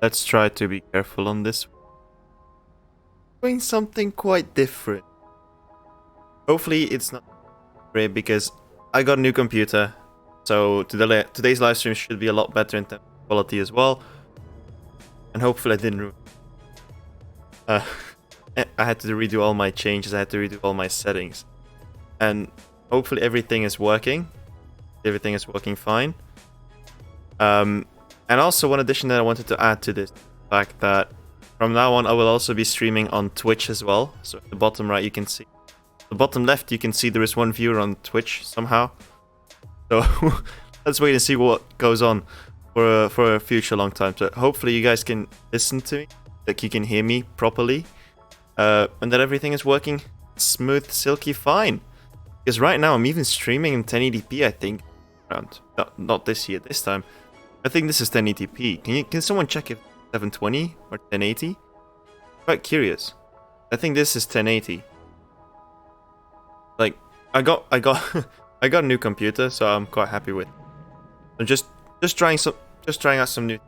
let's try to be careful on this. Doing something quite different. Hopefully it's not great because I got a new computer. So today's live stream should be a lot better in terms of quality as well. And hopefully I didn't ruin. I had to redo all my changes, I had to redo all my settings. And hopefully everything is working. Everything is working fine. And also one addition that I wanted to add to this, the fact that from now on I will also be streaming on Twitch as well. So at the bottom right you can see, the bottom left you can see there is one viewer on Twitch somehow. So let's wait and see what goes on for a future long time. So hopefully you guys can listen to me, like you can hear me properly, and that everything is working smooth, silky fine. Because right now I'm even streaming in 1080p, I think. Around not this year, this time. I think this is 1080p. Can someone check if 720 or 1080? Quite curious. I think this is 1080. Like I got I got a new computer, so I'm quite happy with. I'm just trying out some new.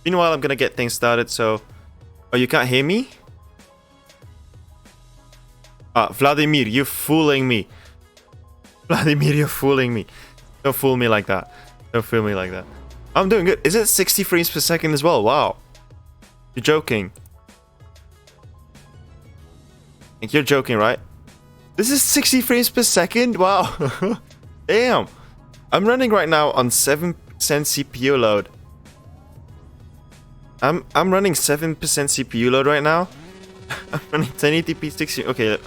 Meanwhile, I'm gonna get things started. So, oh, you can't hear me? Vladimir, you're fooling me. Vladimir, you're fooling me. Don't fool me like that. Don't fool me like that. I'm doing good. Is it 60 frames per second as well? Wow. You're joking. You're joking, right? This is 60 frames per second? Wow. Damn. I'm running right now on 7% CPU load. I'm running 7% CPU load right now. I'm running 1080p 60. Okay.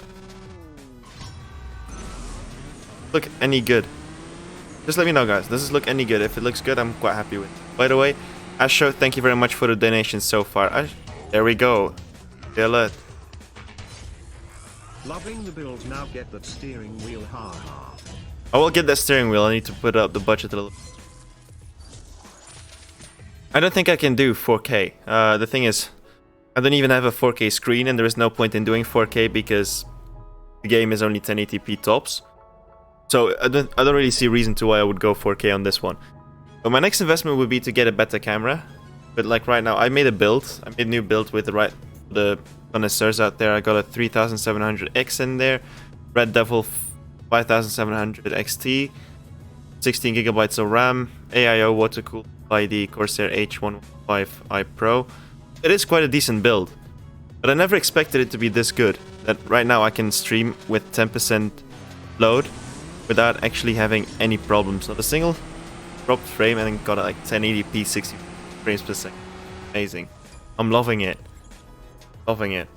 Look any good? Just let me know, guys. Does this look any good? If it looks good, I'm quite happy with it. By the way, Asho, thank you very much for the donation so far. There we go. The alert. Loving the build, now get that steering wheel, ha. I will get that steering wheel. I need to put up the budget a little. I don't think I can do 4K. The thing is, I don't even have a 4K screen, and there is no point in doing 4K because the game is only 1080p tops. So I don't really see a reason to why I would go 4K on this one. But my next investment would be to get a better camera. But like right now, I made a build. I made a new build with the connoisseurs out there. I got a 3700X in there, Red Devil 5700 XT, 16 gigabytes of RAM, AIO water cooled by the Corsair H115i Pro. It is quite a decent build, but I never expected it to be this good. That right now I can stream with 10% load without actually having any problems. Not a single dropped frame, and then got like 1080p 60 frames per second. Amazing. I'm loving it. Loving it.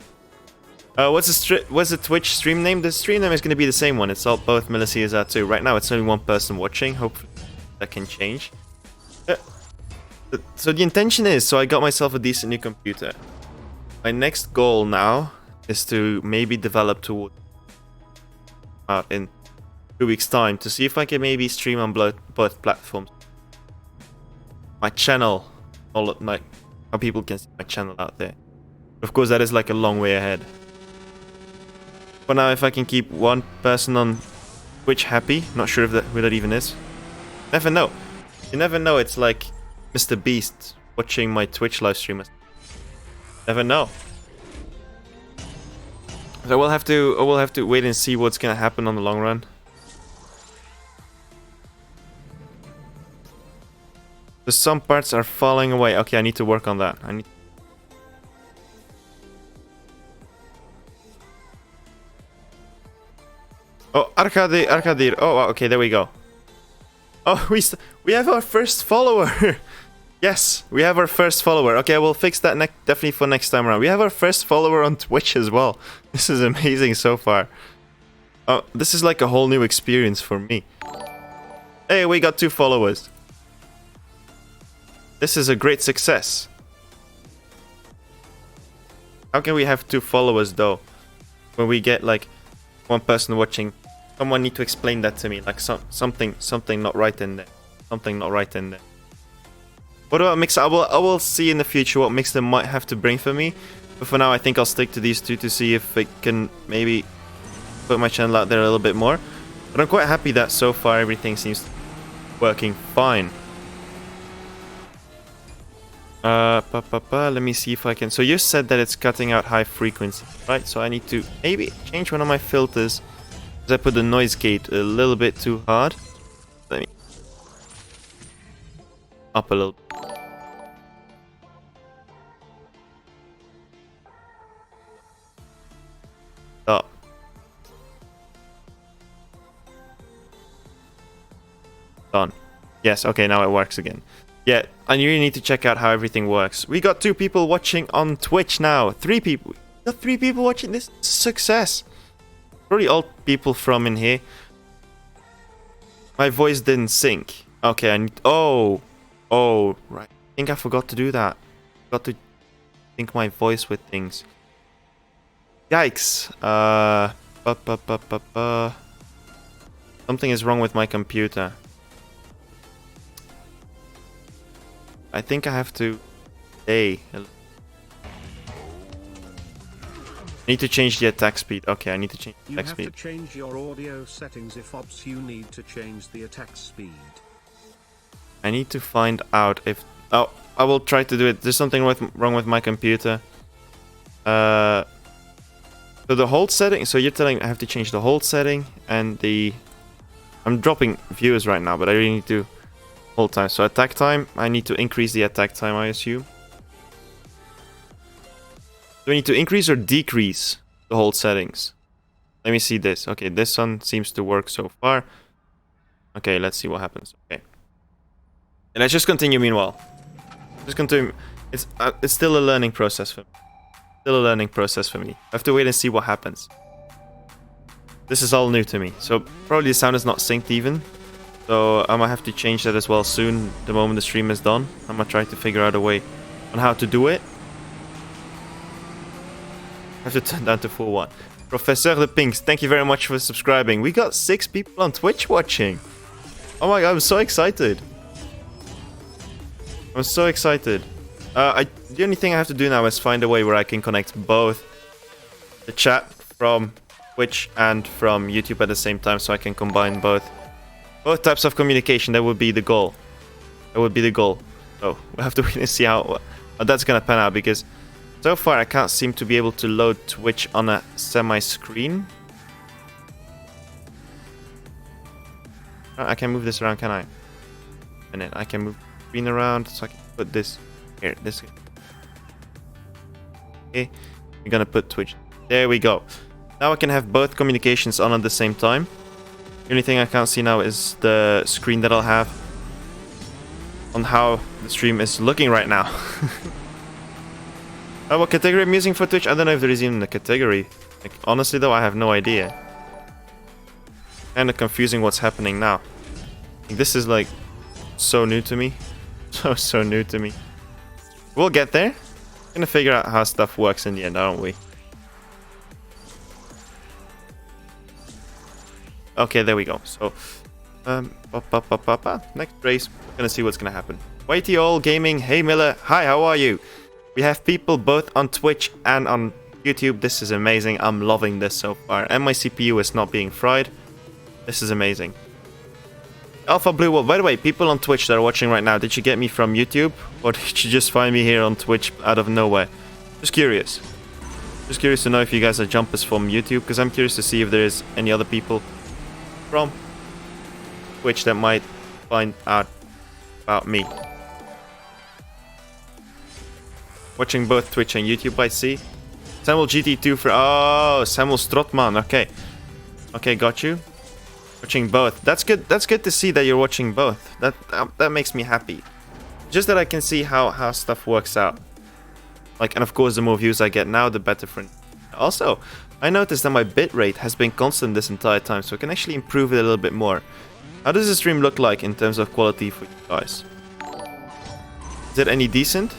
What's the Twitch stream name? The stream name is going to be the same one. It's all both CSR 2. Right now it's only one person watching. Hopefully that can change. So the intention is, so I got myself a decent new computer. My next goal now is to maybe develop toward in 2 weeks time to see if I can maybe stream on both platforms. My channel, how people can see my channel out there. Of course, that is like a long way ahead. For now, if I can keep one person on Twitch happy, not sure if who that even is. Never know. You never know. It's like Mr. Beast watching my Twitch live stream. Never know. So we'll have to wait and see what's gonna happen on the long run. So some parts are falling away. Okay, I need to work on that. Oh, Arkadir. Oh, okay, there we go. Oh, we have our first follower. Yes, we have our first follower. Okay, we'll fix that definitely for next time around. We have our first follower on Twitch as well. This is amazing so far. Oh, this is like a whole new experience for me. Hey, we got 2 followers. This is a great success. How can we have 2 followers though? When we get like one person watching. Someone need to explain that to me. Like something not right in there. Something not right in there. What about Mixer? I will see in the future what Mixer might have to bring for me. But for now, I think I'll stick to these 2 to see if it can maybe put my channel out there a little bit more. But I'm quite happy that so far everything seems working fine. Let me see if I can. So you said that it's cutting out high frequency, right? So I need to maybe change one of my filters. Because I put the noise gate a little bit too hard. Let me up a little. Up. Done. Yes, okay, now it works again. Yeah, I really need to check out how everything works. We got 2 people watching on Twitch now. 3 people. We got 3 people watching. This is a success. Probably all people from in here. My voice didn't sync. Okay, I need... Oh, right. I think I forgot to do that. Forgot to sync my voice with things. Yikes. Something is wrong with my computer. I think I have to... Hey. I need to change the attack speed. Okay, I need to change the attack speed. You have to change your audio settings if ops you need to change the attack speed. I need to find out if... Oh, I will try to do it. There's something wrong with my computer. So the hold setting... So you're telling me I have to change the hold setting and the... I'm dropping viewers right now, but I really need to... Hold time. So attack time, I need to increase the attack time, I assume. Do I need to increase or decrease the hold settings? Let me see this. Okay, this one seems to work so far. Okay, let's see what happens. Okay. And let's just continue meanwhile. Just continue. It's still a learning process for me. Still a learning process for me. I have to wait and see what happens. This is all new to me. So probably the sound is not synced even. So I might have to change that as well soon, the moment the stream is done. I'm gonna try to figure out a way on how to do it. I have to turn down to full one. Professor the Pinks, thank you very much for subscribing. We got 6 people on Twitch watching. Oh my god, I'm so excited. I'm so excited. The only thing I have to do now is find a way where I can connect both the chat from Twitch and from YouTube at the same time, so I can combine both types of communication. That would be the goal. That would be the goal. So we'll have to wait and see how that's gonna pan out, because so far I can't seem to be able to load Twitch on a semi-screen. I can move this around, can I? And then I can move the screen around, so I can put this here. This. Okay, we're gonna put Twitch. There we go. Now I can have both communications on at the same time. The only thing I can't see now is the screen that I'll have on how the stream is looking right now. Oh, what category I'm using for Twitch? I don't know if there is even a category. Like, honestly though, I have no idea. Kinda confusing what's happening now. Like, this is like so new to me. So new to me. We'll get there. Gonna figure out how stuff works in the end, aren't we? Okay, there we go. So, next race, we're gonna see what's gonna happen. Whitey All Gaming, hey Miller, hi, how are you? We have people both on Twitch and on YouTube. This is amazing. I'm loving this so far. And my CPU is not being fried. This is amazing. Alpha Blue Wolf, by the way, people on Twitch that are watching right now, did you get me from YouTube? Or did you just find me here on Twitch out of nowhere? Just curious. Just curious to know if you guys are jumpers from YouTube, because I'm curious to see if there is any other people from Twitch that might find out about me. Watching both Twitch and YouTube, I see. Samuel GT2 for... Oh, Samuel Strotman, okay. Okay, got you. Watching both. That's good. That's good to see that you're watching both. That makes me happy. Just that I can see how stuff works out. Like, and of course, the more views I get now, the better for... Also, I noticed that my bitrate has been constant this entire time, so I can actually improve it a little bit more. How does the stream look like in terms of quality for you guys? Is it any decent?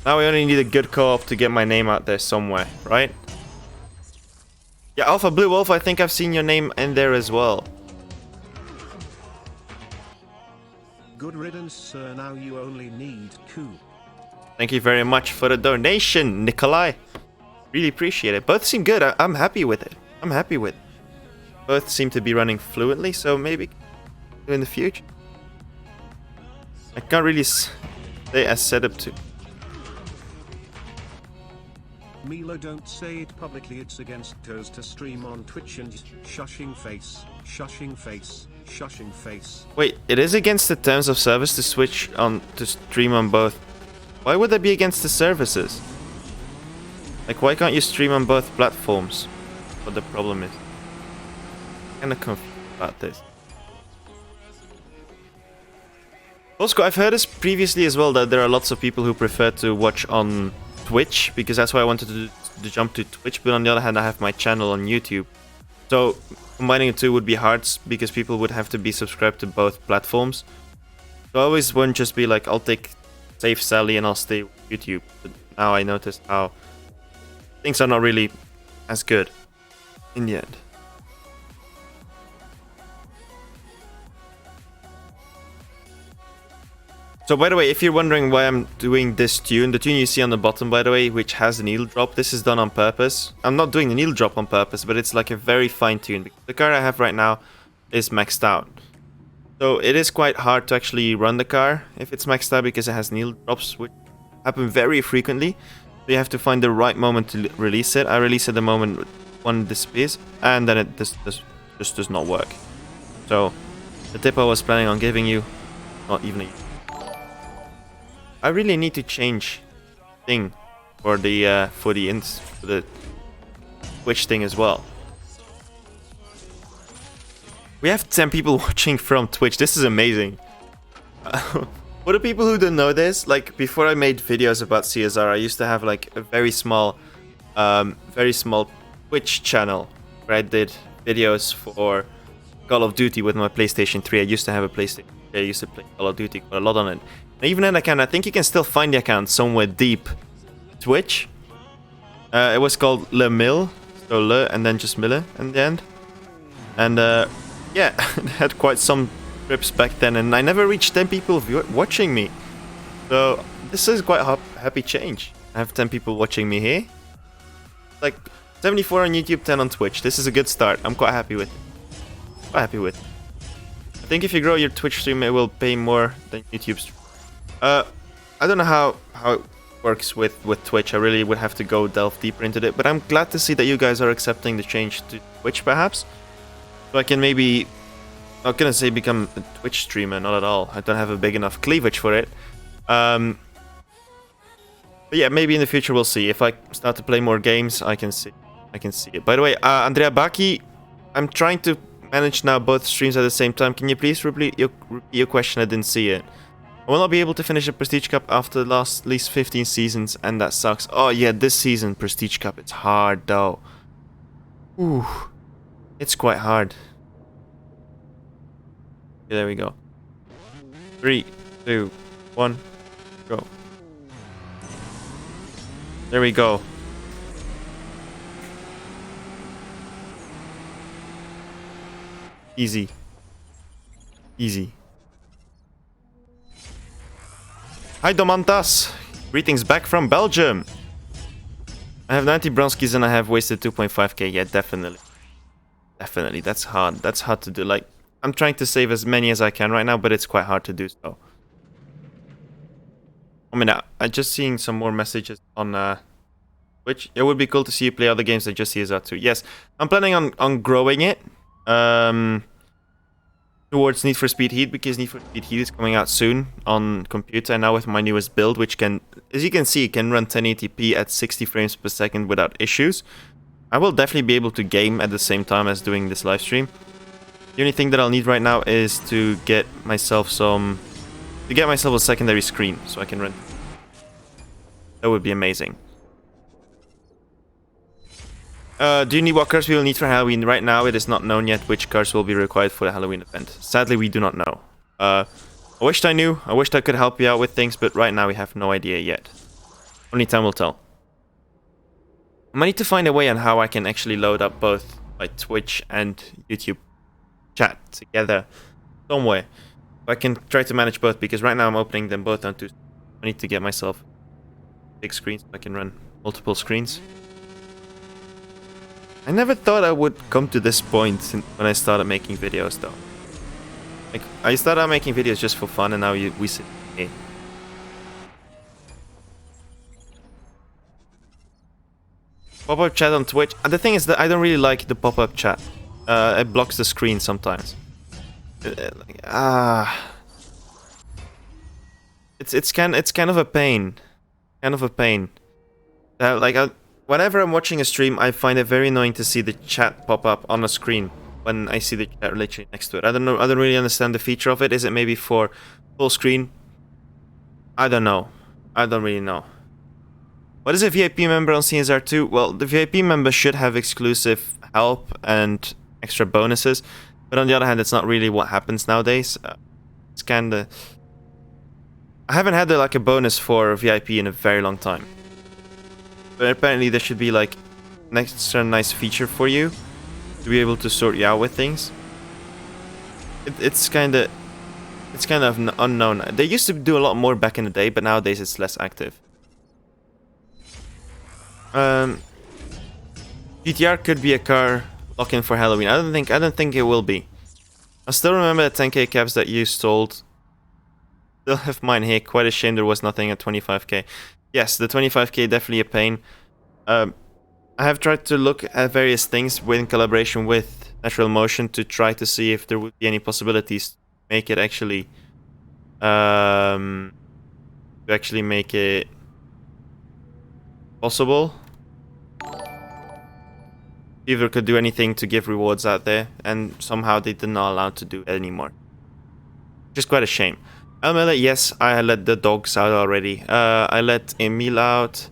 Now we only need a good co-op to get my name out there somewhere, right? Yeah, Alpha Blue Wolf, I think I've seen your name in there as well. Good riddance, sir. Now you only need 2. Thank you very much for the donation, Nikolai. Really appreciate it. Both seem good. I'm happy with it. I'm happy with it. Both seem to be running fluently, so maybe in the future. I can't really say I set up to. Milo, don't say it publicly, it's against toes to stream on Twitch and shushing face, shushing face, shushing face. Wait, it is against the terms of service to switch on to stream on both. Why would that be against the services? Like, why can't you stream on both platforms? What the problem is? I'm kinda confused about this. Also, I've heard this previously as well, that there are lots of people who prefer to watch on Twitch, because that's why I wanted to jump to Twitch, but on the other hand I have my channel on YouTube. So combining the two would be hard, because people would have to be subscribed to both platforms. So I always wouldn't just be like, I'll take Save Sally and I'll stay with YouTube. But now I noticed how things are not really as good in the end. So by the way, if you're wondering why I'm doing this tune, the tune you see on the bottom, by the way, which has the needle drop, this is done on purpose. I'm not doing the needle drop on purpose, but it's like a very fine tune. The car I have right now is maxed out. So it is quite hard to actually run the car if it's maxed out, because it has needle drops, which happen very frequently. So you have to find the right moment to release it. I release it the moment one disappears, and then it just does not work. So the tip I was planning on giving you, not even a... I really need to change thing for the Twitch thing as well. We have 10 people watching from Twitch. This is amazing. For the people who don't know this, like before I made videos about CSR, I used to have like a very small Twitch channel where I did videos for Call of Duty with my PlayStation 3. I used to have a PlayStation 3. I used to play Call of Duty quite a lot on it. And even an account, I think you can still find the account somewhere deep. Twitch. It was called Le Mille, so Le and then just Mille in the end. And yeah, it had quite some trips back then, and I never reached 10 people watching me. So this is quite a happy change. I have 10 people watching me here. Like 74 on YouTube, 10 on Twitch. This is a good start. I'm quite happy with it. Quite happy with it. I think if you grow your Twitch stream, it will pay more than YouTube stream. I don't know how it works with Twitch. I really would have to go delve deeper into it, but I'm glad to see that you guys are accepting the change to Twitch, perhaps. So I can maybe, I'm not gonna say become a Twitch streamer, not at all. I don't have a big enough cleavage for it. But yeah, maybe in the future we'll see. If I start to play more games, I can see it. By the way, Andrea Baki, I'm trying to manage now both streams at the same time. Can you please repeat your question? I didn't see it. I will not be able to finish a Prestige Cup after the last at least 15 seasons, and that sucks. Oh yeah, this season, Prestige Cup, it's hard though. Ooh, it's quite hard. Okay, there we go. 3, 2, 1, go. There we go. Easy. Easy. Hi Domantas! Greetings back from Belgium! I have 90 bronskis and I have wasted 2.5k. Yeah, definitely. Definitely, that's hard. That's hard to do. Like, I'm trying to save as many as I can right now, but it's quite hard to do so. I mean, I'm just seeing some more messages on Twitch. It would be cool to see you play other games than just CSR 2. Yes, I'm planning on growing it. Towards Need for Speed Heat, because Need for Speed Heat is coming out soon on computer, and now with my newest build, which can, as you can see, can run 1080p at 60 frames per second without issues. I will definitely be able to game at the same time as doing this live stream. The only thing that I'll need right now is to get myself a secondary screen so I can run. That would be amazing. Do you need what cars we will need for Halloween? Right now, it is not known yet which cars will be required for the Halloween event. Sadly, we do not know. I wished I knew. I wished I could help you out with things, but right now we have no idea yet. Only time will tell. I might need to find a way on how I can actually load up both my Twitch and YouTube chat together somewhere. I can try to manage both, because right now I'm opening them both on two. I need to get myself big screens so I can run multiple screens. I never thought I would come to this point when I started making videos, though. Like, I started out making videos just for fun, and now we sit Okay. Pop-up chat on Twitch. The thing is that I don't really like the pop-up chat. It blocks the screen sometimes. It's kind of a pain. Kind of a pain. Whenever I'm watching a stream, I find it very annoying to see the chat pop up on the screen when I see the chat literally next to it. I don't know. I don't really understand the feature of it. Is it maybe for full screen? I don't know. I don't really know. What is a VIP member on CSR 2? Well, the VIP member should have exclusive help and extra bonuses, but on the other hand, it's not really what happens nowadays. It's kinda... I haven't had like a bonus for VIP in a very long time. But apparently there should be like an extra nice feature for you to be able to sort you out with things. It's kind of unknown. They used to do a lot more back in the day, but nowadays it's less active. GTR could be a car lock-in for Halloween. I don't think it will be. I still remember the 10k caps that you sold. Still have mine here. Quite a shame there was nothing at 25k. Yes, the 25k definitely a pain. I have tried to look at various things in collaboration with Natural Motion to try to see if there would be any possibilities to make it actually make it possible. Either could do anything to give rewards out there, and somehow they did not allow to do it anymore. Which is quite a shame. Elmela, yes, I let the dogs out already. I let Emil out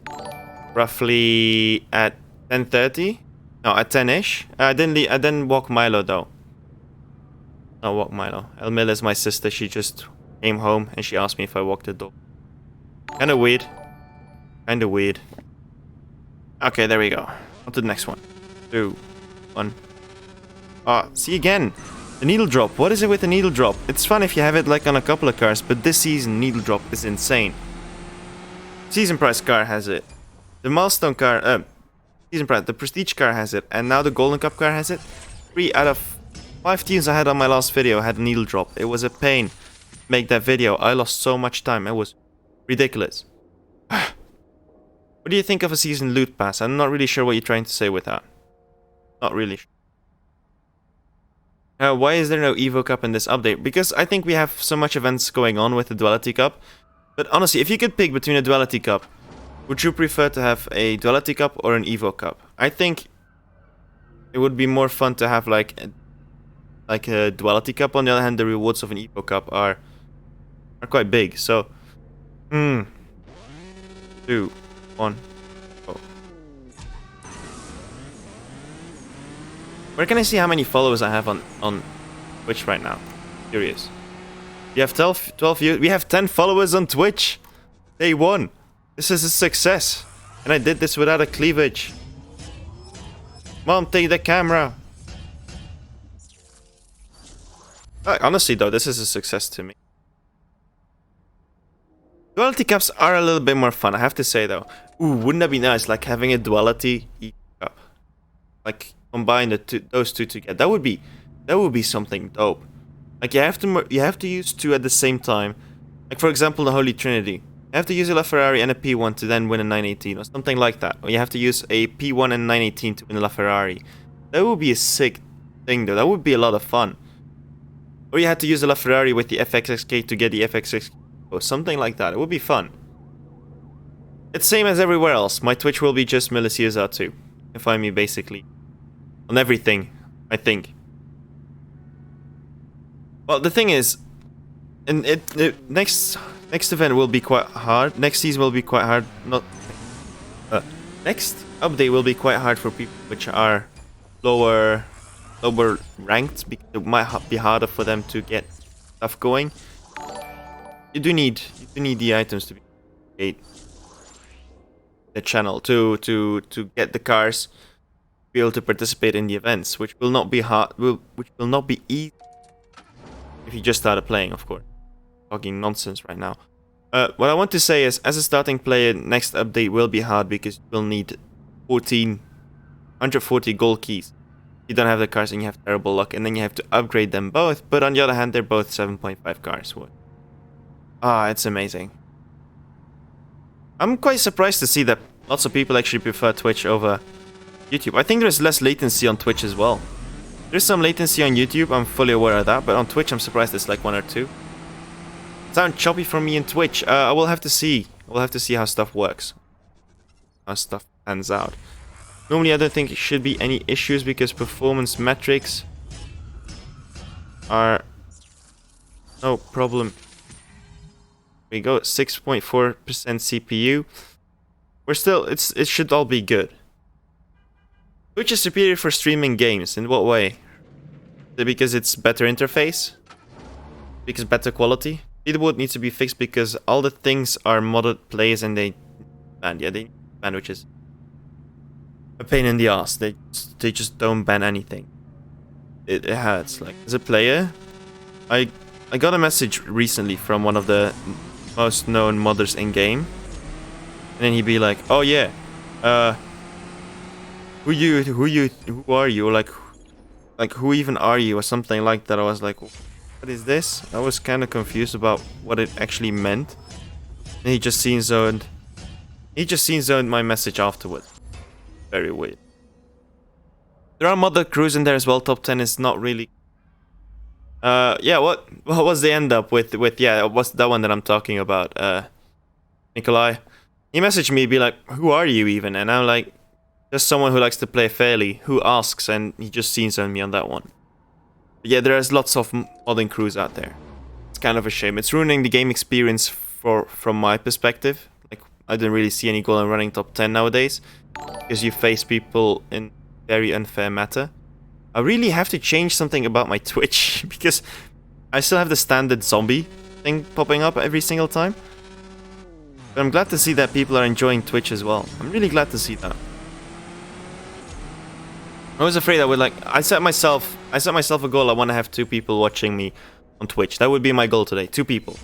roughly at 10:30. No, at 10ish. I didn't walk Milo though. Not walk Milo. Elmela is my sister. She just came home and she asked me if I walked the dog. Kinda weird. Kinda weird. Okay, there we go. On to the next one. 2, 1. Ah, see again. The needle drop. What is it with the needle drop? It's fun if you have it like on a couple of cars, but this season needle drop is insane. Season price car has it. The milestone car, season price, the prestige car has it, and now the golden cup car has it. 3 out of 5 teams I had on my last video had a needle drop. It was a pain to make that video. I lost so much time. It was ridiculous. What do you think of a season loot pass? I'm not really sure what you're trying to say with that. Not really sure. Why is there no Evo Cup in this update? Because I think we have so much events going on with the Duality Cup. But honestly, if you could pick between a Duality Cup, would you prefer to have a Duality Cup or an Evo Cup? I think it would be more fun to have like a Duality Cup. On the other hand, the rewards of an Evo Cup are quite big. So, 2, 1. Where can I see how many followers I have on Twitch right now? Curious. You have 12 views. We have 10 followers on Twitch. Day 1. This is a success. And I did this without a cleavage. Mom, take the camera. Honestly though, this is a success to me. Duality Cups are a little bit more fun, I have to say though. Ooh, wouldn't that be nice? Like having a Duality Cup. Like combine those two together. That would be something dope. Like you have to use 2 at the same time. Like for example, the Holy Trinity. You have to use a LaFerrari and a P1 to then win a 918 or something like that. Or you have to use a P1 and 918 to win a LaFerrari. That would be a sick thing though. That would be a lot of fun. Or you had to use a LaFerrari with the FXXK to get the FXXK or something like that. It would be fun. It's same as everywhere else. My Twitch will be just CSR 2. You can find me basically on everything, I think. Well, the thing is, and next event will be quite hard. Next season will be quite hard. Next update will be quite hard for people which are lower ranked, because it might be harder for them to get stuff going. You do need the items to create the channel to get the cars, be able to participate in the events, which will not be hard, which will not be easy if you just started playing, of course. Talking nonsense right now. What I want to say is, as a starting player, next update will be hard because you will need 140 gold keys. You don't have the cars and you have terrible luck, and then you have to upgrade them both, but on the other hand, they're both 7.5 cars. Ah, it's amazing. I'm quite surprised to see that lots of people actually prefer Twitch over YouTube. I think there's less latency on Twitch as well. There's some latency on YouTube, I'm fully aware of that, but on Twitch I'm surprised it's like 1 or 2. Sound choppy from me in Twitch. I will have to see. We'll have to see how stuff works. How stuff pans out. Normally I don't think it should be any issues because performance metrics are no problem. We go 6.4% CPU. We're still, it should all be good. Which is superior for streaming games? In what way? Is it because it's better interface? Because better quality? Leaderboard needs to be fixed because all the things are modded plays and they ban. Yeah, they ban, which is a pain in the ass. They just don't ban anything. It hurts. Like as a player, I got a message recently from one of the most known modders in game, and then he'd be like, "Oh yeah, who are you? Or like who even are you?" or something like that. I was like, what is this? I was kind of confused about what it actually meant. And he just scene zoned. He just scene zoned my message afterwards. Very weird. There are modded crews in there as well. Top 10 is not really. Yeah. What was the end up with? Yeah, what's that one that I'm talking about? Nikolai. He messaged me, be like, "Who are you even?" And I'm like, "Just someone who likes to play fairly. Who asks?" And he just scene zoned me on that one. But yeah, there's lots of modding crews out there. It's kind of a shame. It's ruining the game experience from my perspective. Like, I don't really see any goal in running top 10 nowadays, because you face people in very unfair matter. I really have to change something about my Twitch, because I still have the standard zombie thing popping up every single time. But I'm glad to see that people are enjoying Twitch as well. I'm really glad to see that. I was afraid I would I set myself a goal. I want to have 2 people watching me on Twitch. That would be my goal today, 2 people.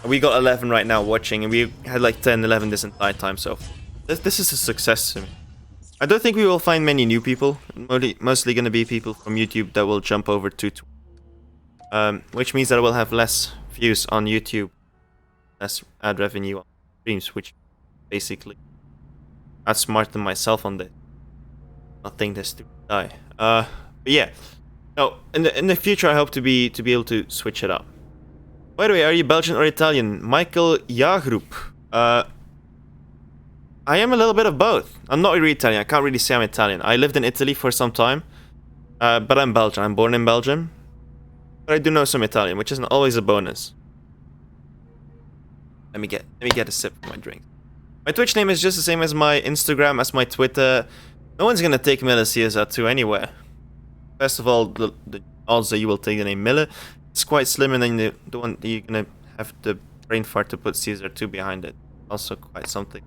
We got 11 right now watching, and we had like 10, 11 this entire time, so this is a success to me. I don't think we will find many new people. Mostly going to be people from YouTube that will jump over to Twitch. Which means that I will have less views on YouTube, less ad revenue on streams, which basically I'd smarten myself on this. Nothing this to die. But yeah. No, in the future I hope to be able to switch it up. By the way, are you Belgian or Italian? Michael Jagroep. I am a little bit of both. I'm not really Italian. I can't really say I'm Italian. I lived in Italy for some time. But I'm Belgian. I'm born in Belgium. But I do know some Italian, which isn't always a bonus. Let me get a sip of my drink. My Twitch name is just the same as my Instagram, as my Twitter. No one's gonna take Miller CSR2 anywhere. First of all, the odds that you will take the name Miller is quite slim, and then the one you're gonna have the brain fart to put CSR2 behind it. Also quite something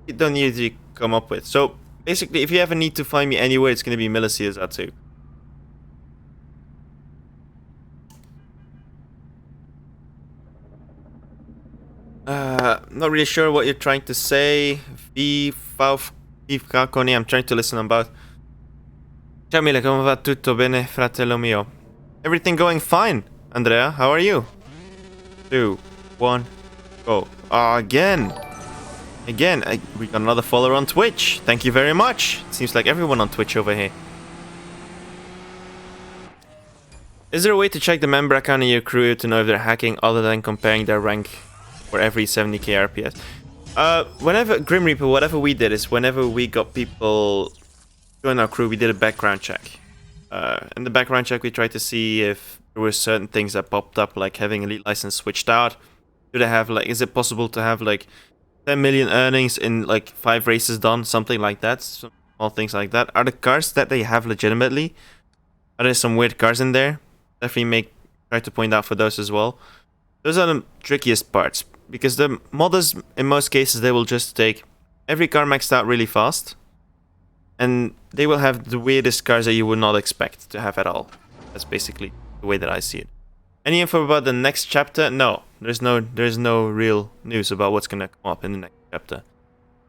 you don't usually come up with. So basically, if you ever need to find me anywhere, it's gonna be Miller CSR2. Not really sure what you're trying to say. I'm trying to listen about. Ciao Mille, come va tutto bene, fratello mio? Everything going fine, Andrea. How are you? 2, 1, go. Again, we got another follower on Twitch. Thank you very much. It seems like everyone on Twitch over here. Is there a way to check the member account in your crew to know if they're hacking other than comparing their rank for every 70k RPS? Whenever Grim Reaper, whatever we did is whenever we got people join our crew, we did a background check. In the background check, we tried to see if there were certain things that popped up, like having elite license switched out. Do they have is it possible to have 10 million earnings in 5 races done, something like that, some small things like that. Are the cars that they have legitimately? Are there some weird cars in there? Definitely try to point out for those as well. Those are the trickiest parts, because the modders, in most cases, they will just take every car maxed out really fast, and they will have the weirdest cars that you would not expect to have at all. That's basically the way that I see it. Any info about the next chapter? No, there's no real news about what's gonna come up in the next chapter.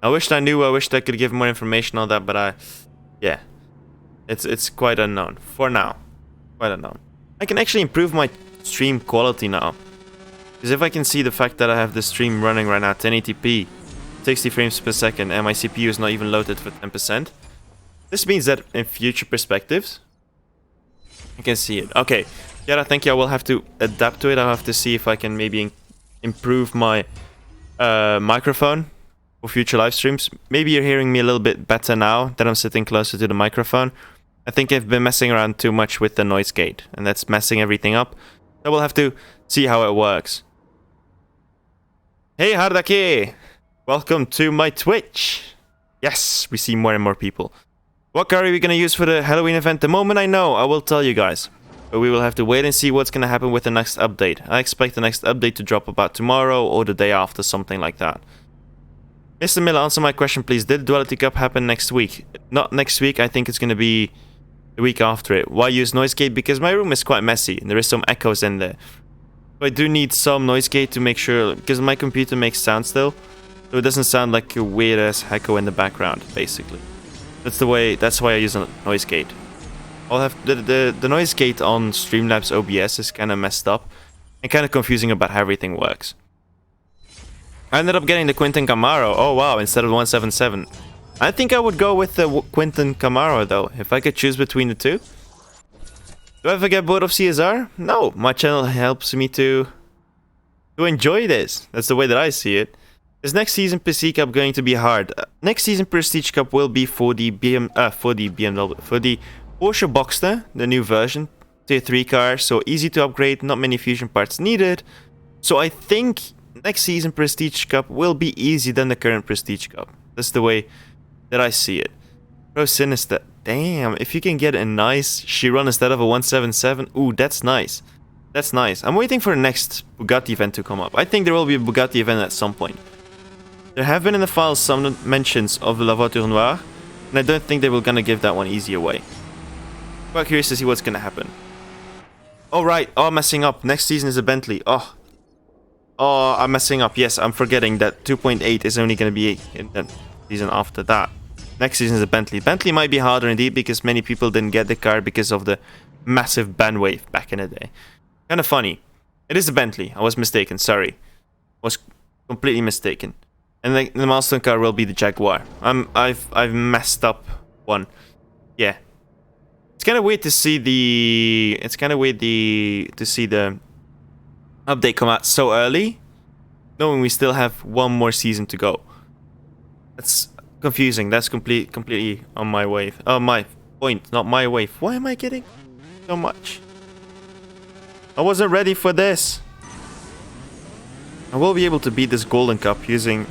I wished I knew. I wished I could give more information on that, but yeah, it's quite unknown for now. Quite unknown. I can actually improve my stream quality now. Because if I can see the fact that I have the stream running right now, 1080p, 60 frames per second, and my CPU is not even loaded for 10%, this means that in future perspectives, I can see it. Okay, yeah, thank you. I will have to adapt to it. I'll have to see if I can maybe improve my microphone for future live streams. Maybe you're hearing me a little bit better now that I'm sitting closer to the microphone. I think I've been messing around too much with the noise gate, and that's messing everything up. So we'll have to see how it works. Hey Hardake! Welcome to my Twitch! Yes, we see more and more people. What car are we gonna use for the Halloween event? The moment I know, I will tell you guys. But we will have to wait and see what's gonna happen with the next update. I expect the next update to drop about tomorrow or the day after, something like that. Mr. Miller, answer my question please. Did Duality Cup happen next week? Not next week, I think it's gonna be the week after it. Why use noise gate? Because my room is quite messy and there is some echoes in there. So I do need some noise gate to make sure, because my computer makes sound still, so it doesn't sound like a weird ass echo in the background, basically. That's why I use a noise gate. I'll have the noise gate on Streamlabs OBS is kind of messed up and kind of confusing about how everything works. I ended up getting the Quinton Camaro. Oh wow, instead of 177. I think I would go with the Quinton Camaro though, if I could choose between the two. Do I ever get bored of CSR? No, my channel helps me to enjoy this. That's the way that I see it. Is next season Prestige Cup going to be hard? Next season Prestige Cup will be for the for the Porsche Boxster, the new version, tier 3 car, so easy to upgrade, not many fusion parts needed. So I think next season Prestige Cup will be easier than the current Prestige Cup. That's the way that I see it. Pro Sinister, damn, if you can get a nice Chiron instead of a 177, ooh, that's nice. That's nice. I'm waiting for the next Bugatti event to come up. I think there will be a Bugatti event at some point. There have been in the files some mentions of La Voiture Noire, and I don't think they were gonna give that one easy away. Quite curious to see what's gonna happen. Oh right, oh, I'm messing up. Next season is a Bentley. Oh, I'm messing up. Yes, I'm forgetting that 2.8 is only gonna be in the season after that. Next season is a Bentley. Bentley might be harder indeed because many people didn't get the car because of the massive ban wave back in the day. Kind of funny. It is a Bentley. I was mistaken. Sorry, was completely mistaken. And the milestone car will be the Jaguar. I've messed up one. Yeah. It's kind of weird to see the update come out so early, knowing we still have one more season to go. That's confusing. That's completely on my wave. Oh, my point, not my wave. Why am I getting so much? I wasn't ready for this. I will be able to beat this Golden Cup using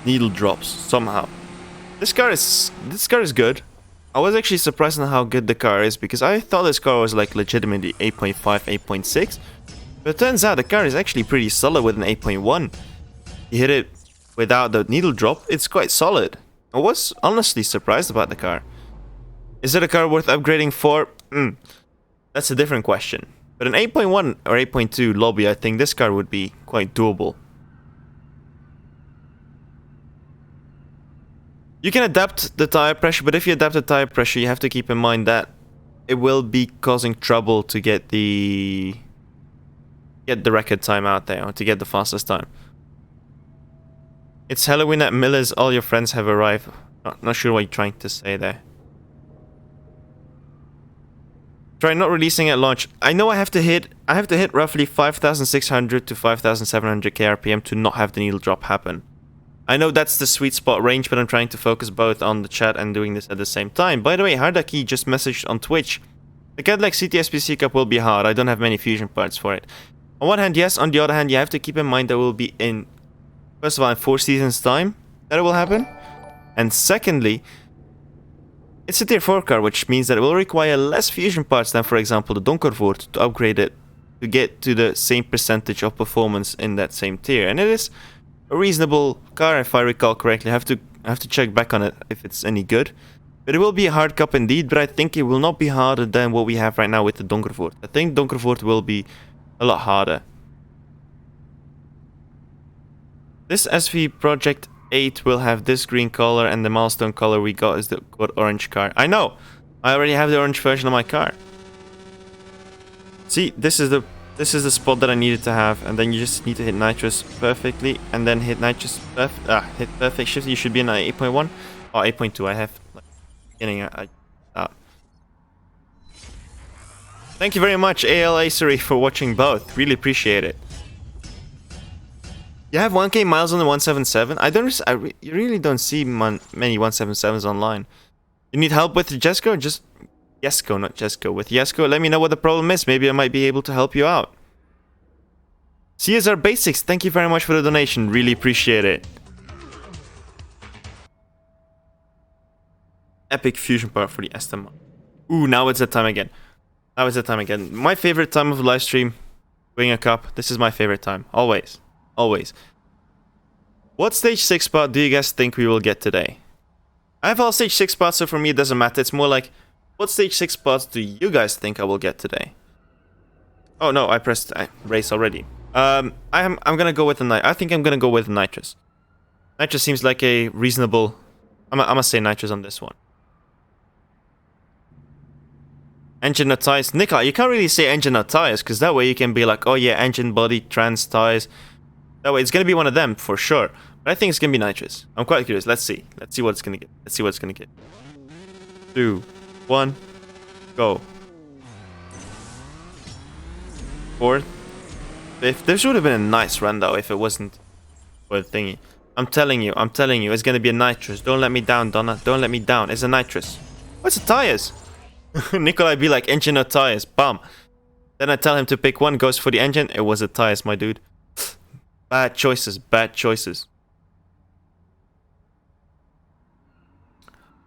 needle drops somehow. This car is good. I was actually surprised on how good the car is because I thought this car was like legitimately 8.5, 8.6. But it turns out the car is actually pretty solid with an 8.1. You hit it without the needle drop, it's quite solid. I was honestly surprised about the car. Is it a car worth upgrading for? That's a different question. But an 8.1 or 8.2 lobby, I think this car would be quite doable. You can adapt the tire pressure, but if you adapt the tire pressure, you have to keep in mind that it will be causing trouble to get the record time out there, or to get the fastest time. It's Halloween at Miller's, all your friends have arrived. Not sure what you're trying to say there. Try not releasing at launch. I know I have to hit roughly 5,600 to 5,700 kRPM to not have the needle drop happen. I know that's the sweet spot range, but I'm trying to focus both on the chat and doing this at the same time. By the way, Hardaki just messaged on Twitch. The Cadillac CTSPC Cup will be hard. I don't have many fusion parts for it. On one hand, yes. On the other hand, you have to keep in mind that we'll be in, first of all, in 4 seasons time that it will happen. And secondly, it's a tier 4 car, which means that it will require less fusion parts than, for example, the Donkervoort to upgrade it to get to the same percentage of performance in that same tier. And it is a reasonable car, if I recall correctly. I have to check back on it if it's any good. But it will be a hard cup indeed, but I think it will not be harder than what we have right now with the Donkervoort. I think Donkervoort will be a lot harder. This SV Project 8 will have this green color, and the milestone color we got is the orange car. I know! I already have the orange version of my car. See, this is the This is the spot that I needed to have, and then you just need to hit nitrous perfectly, and then hit nitrous hit perfect shift. You should be in 8.1 or 8.2. I have like beginning. Thank you very much, AL Acery, for watching both. Really appreciate it. You have 1k miles on the 177. You really don't see many 177s online. You need help with Jesco? Just Jesco, not Jesco. With Jesco, let me know what the problem is. Maybe I might be able to help you out. CSR Basics, thank you very much for the donation. Really appreciate it. Epic fusion part for the Aston. Ooh, now it's that time again. Now it's that time again. My favorite time of the live stream. Winning a cup. This is my favorite time. Always. Always. What stage 6 spot do you guys think we will get today? I have all stage 6 spots, so for me it doesn't matter. It's more like, what stage 6 spots do you guys think I will get today? Oh no, I pressed race already. I'm gonna go with I think I'm gonna go with nitrous. Nitrous seems like a reasonable. I'm gonna say nitrous on this one. Engine nut tires. Nikolai, you can't really say engine nut tires, because that way you can be like, oh yeah, engine body trans tires. That way it's gonna be one of them for sure. But I think it's gonna be nitrous. I'm quite curious. Let's see. Let's see what it's gonna get. Let's see what it's gonna get. 2, 1, go. 4th, 5th. This would have been a nice run though if it wasn't for the thingy. I'm telling you, it's gonna be a nitrous. Don't let me down, Donna. Don't let me down. It's a nitrous. What's the tires? Nikolai be like, engine or tires. Bam. Then I tell him to pick one, goes for the engine. It was the tires, my dude. Bad choices, bad choices.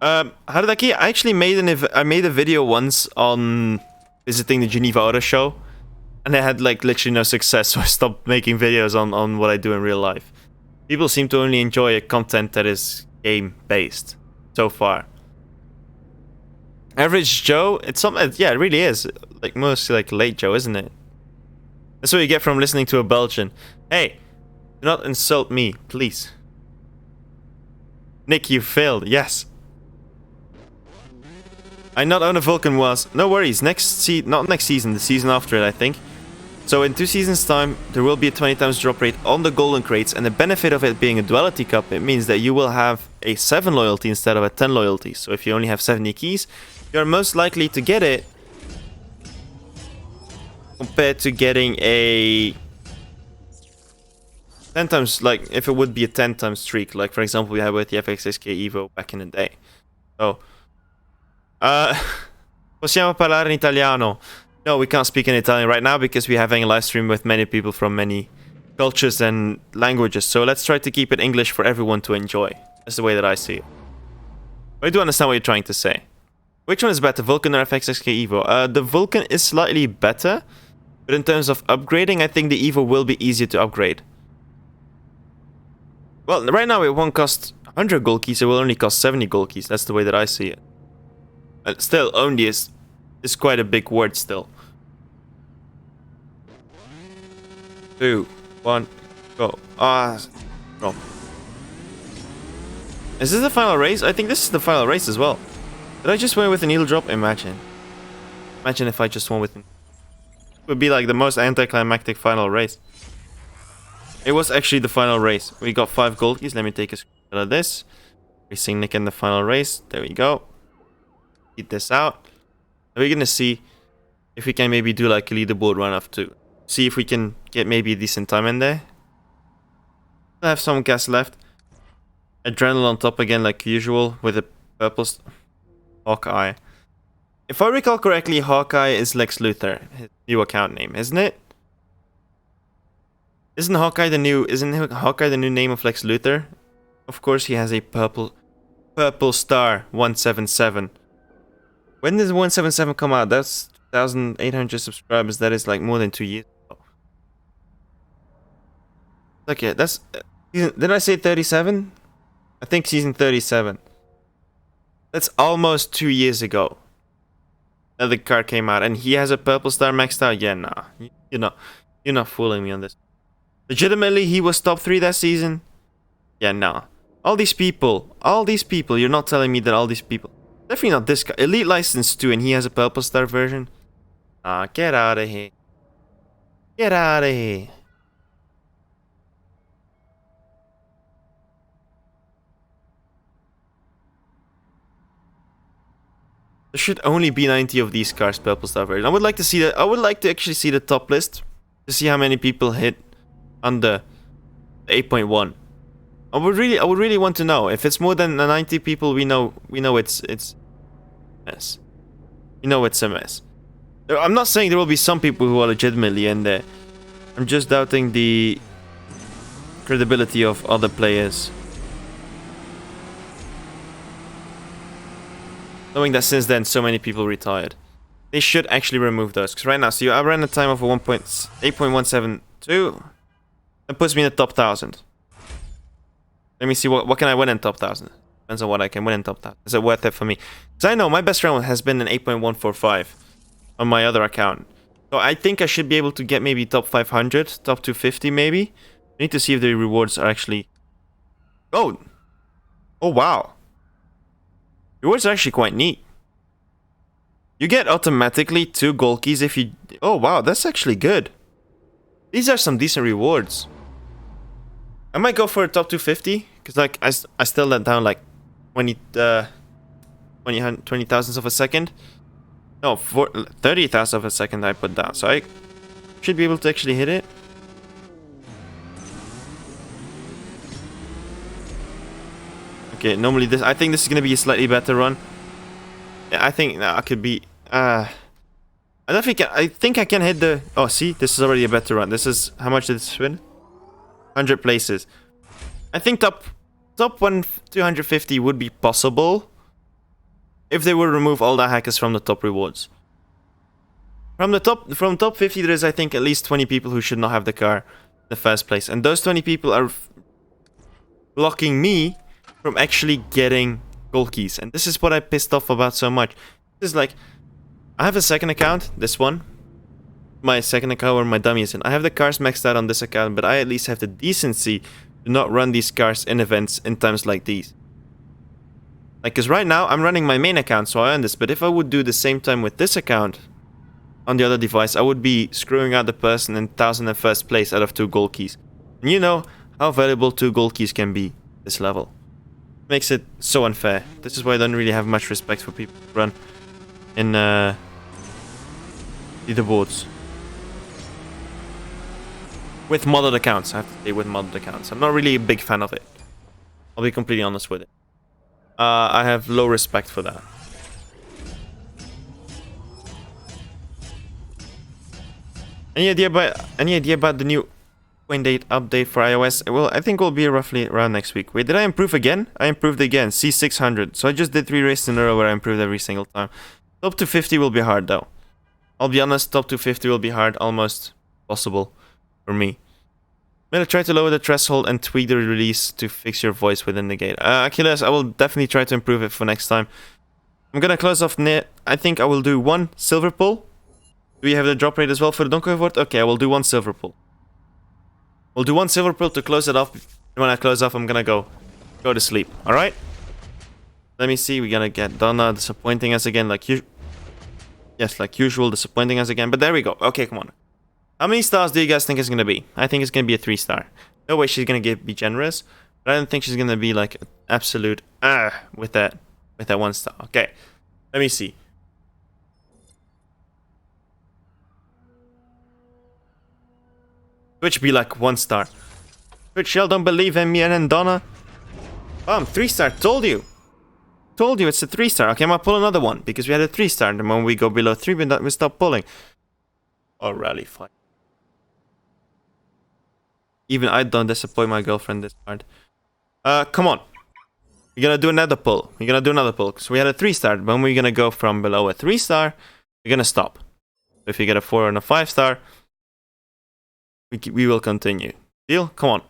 How did I keep? I actually made I made a video once on visiting the Geneva Auto Show, and I had like literally no success, so I stopped making videos on what I do in real life. People seem to only enjoy content that is game based so far. Average Joe, it's something. Yeah, it really is. Like mostly like late Joe, isn't it? That's what you get from listening to a Belgian. Hey, do not insult me, please. Nick, you failed. Yes. I not own a Vulcan was. No worries. Not next season. The season after it, I think. So in 2 seasons' time, there will be a 20 times drop rate on the golden crates, and the benefit of it being a duality cup, it means that you will have a 7 loyalty instead of a 10 loyalty. So if you only have 70 keys, you're most likely to get it compared to getting a 10 times, like if it would be a 10 times streak, like for example we had with the FXSK Evo back in the day. So, possiamo parlare in italiano? No, we can't speak in Italian right now because we're having a live stream with many people from many cultures and languages. So let's try to keep it English for everyone to enjoy. That's the way that I see it. But I do understand what you're trying to say. Which one is better, Vulcan or FXSK Evo? The Vulcan is slightly better, but in terms of upgrading, I think the Evo will be easier to upgrade. Well, right now it won't cost 100 gold keys, it will only cost 70 gold keys. That's the way that I see it. Still, only is quite a big word still. 2, 1, go. Go. Is this the final race? I think this is the final race as well. Did I just win with a needle drop? Imagine. Imagine if I just won with... It would be like the most anticlimactic final race. It was actually the final race. We got 5 gold keys. Let me take a screenshot of this. Racing Nick in the final race. There we go. Eat this out. We're gonna see if we can maybe do like a leaderboard run off too. See if we can get maybe a decent time in there. I have some gas left. Adrenaline on top again like usual with a purple... Hawkeye. If I recall correctly, Hawkeye is Lex Luthor, his new account name, isn't it? Isn't Hawkeye the new name of Lex Luthor? Of course he has a purple star 177. When did 177 come out? That's 2,800 subscribers. That is like more than 2 years ago. Okay, that's did I say 37? I think season 37. That's almost 2 years ago that the card came out, and he has a purple star maxed out. Yeah, nah, you're not fooling me on this. Legitimately, he was top 3 that season. Yeah, nah. All these people. You're not telling me that all these people. Definitely not this guy. Elite License 2, and he has a purple star version. Ah, get out of here. Get out of here. There should only be 90 of these cars purple star version. I would like to see that. I would like to actually see the top list to see how many people hit under 8.1. I would really want to know. If it's more than 90 people, we know it's mess. You know it's a mess. I'm not saying there will be some people who are legitimately in there. I'm just doubting the credibility of other players. Knowing that since then so many people retired. They should actually remove those. Because right now, see, I ran a time of 8.172. That puts me in the top 1000. Let me see what can I win in top 1000. Depends on what I can win in top 1000. Is it worth it for me? Because I know my best round has been an 8.145 on my other account. So I think I should be able to get maybe top 500, top 250 maybe. I need to see if the rewards are actually... Oh! Oh wow! Rewards are actually quite neat. You get automatically 2 gold keys if you... Oh wow, that's actually good. These are some decent rewards. I might go for a top 250. Because like, I still let down like 20 thousandths of a second. No, 30 thousandths of a second I put down. So I should be able to actually hit it. Okay, normally this... I think this is going to be a slightly better run. Yeah, I think I could be... I don't think... I think I can hit the... Oh, see? This is already a better run. This is... How much did this win? 100 places. I think top 250 would be possible if they would remove all the hackers from the top rewards. From top 50, there is, I think, at least 20 people who should not have the car in the first place. And those 20 people are blocking me from actually getting gold keys. And this is what I pissed off about so much. This is like, I have a second account, this one. My second account where my dummy is in. I have the cars maxed out on this account, but I at least have the decency to not run these cars in events in times like these. Like, because right now, I'm running my main account, so I earn this. But if I would do the same time with this account on the other device, I would be screwing out the person in 1001st place out of 2 gold keys. And you know how valuable 2 gold keys can be this level. Makes it so unfair. This is why I don't really have much respect for people who run in leaderboards. With modded accounts, I have to say, with modded accounts. I'm not really a big fan of it. I'll be completely honest with it. I have low respect for that. Any idea about the new 0.8 update for iOS? Well, I think we'll be roughly around next week. Wait, did I improve again? I improved again. C600. So I just did 3 races in a row where I improved every single time. Top 250 will be hard though. I'll be honest, top 250 will be hard, almost possible for me. I'm gonna try to lower the threshold and tweak the release to fix your voice within the gate. Achilles, I will definitely try to improve it for next time. I'm gonna close off near... I think I will do 1 silver pull. Do we have the drop rate as well for the Donkey Award? Okay, I will do 1 silver pull. We'll do 1 silver pull to close it off. And when I close off, I'm gonna go to sleep. Alright? Let me see. We're gonna get Donna disappointing us again like usual. Yes, like usual, disappointing us again. But there we go. Okay, come on. How many stars do you guys think it's gonna be? I think it's gonna be a 3-star. No way she's gonna be generous. But I don't think she's gonna be like absolute with that 1 star. Okay. Let me see. Twitch be like 1 star. Twitch, y'all don't believe in me and then Donna. Bam, 3-star, told you. Told you it's a 3-star. Okay, I'm gonna pull another one because we had a 3-star. And the moment we go below 3, we stop pulling. Oh, rally fight. Even I don't disappoint my girlfriend this hard. Come on. We're gonna do another pull. We're gonna do another pull. So we had a 3-star. When we're gonna go from below a 3-star, we're gonna stop. If you get a 4 and a 5-star, we will continue. Deal? Come on.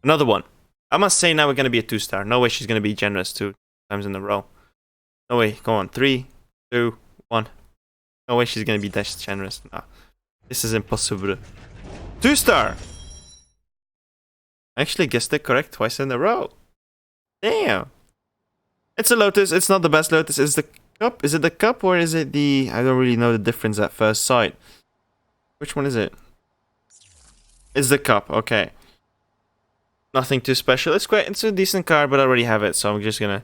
Another one. I must say now we're gonna be a 2-star. No way she's gonna be generous 2 times in a row. No way. Come on. 3, 2, 1. No way she's gonna be that generous. Nah. This is impossible. 2-star! I actually guessed it correct twice in a row. Damn. It's a Lotus. It's not the best Lotus. Is the cup? Is it the cup or is it the... I don't really know the difference at first sight. Which one is it? is the cup. Okay. Nothing too special. It's a decent card, but I already have it, so I'm just gonna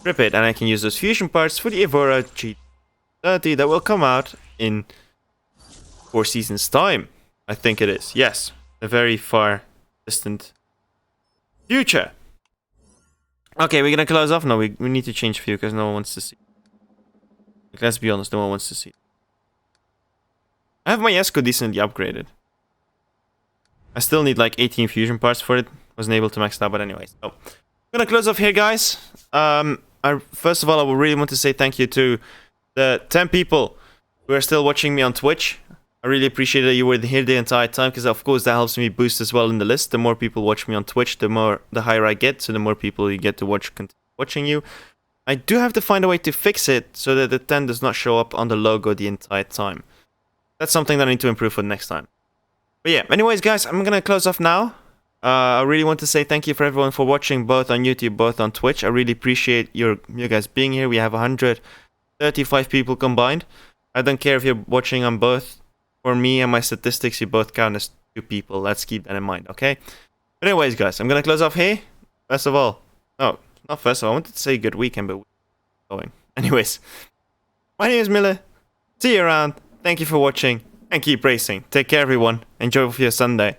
rip it, and I can use those fusion parts for the Evora G30 that will come out in 4 seasons time. I think it is. Yes, a very far distant future. Okay, we're gonna close off. No, we need to change view because no one wants to see. Like, let's be honest, no one wants to see. I have my Esco decently upgraded. I still need like 18 fusion parts for it. Wasn't able to max it out, but anyways. So, I'm gonna close off here, guys. First of all, I would really want to say thank you to the 10 people who are still watching me on Twitch. I really appreciate that you were here the entire time, because of course that helps me boost as well in the list. The more people watch me on Twitch, the higher I get, so the more people you get to continue watching you. I do have to find a way to fix it so that the 10 does not show up on the logo the entire time. That's something that I need to improve for next time. But yeah, anyways, guys, I'm gonna close off now. I really want to say thank you for everyone for watching, both on YouTube, both on Twitch. I really appreciate you guys being here. We have 135 people combined. I don't care if you're watching on both. For me and my statistics, you both count as 2 people. Let's keep that in mind, okay? But anyways, guys, I'm gonna close off here. First of all, no, not first of all, I wanted to say good weekend, but we're going. Anyways, my name is Miller. See you around. Thank you for watching, and keep racing. Take care, everyone. Enjoy your Sunday.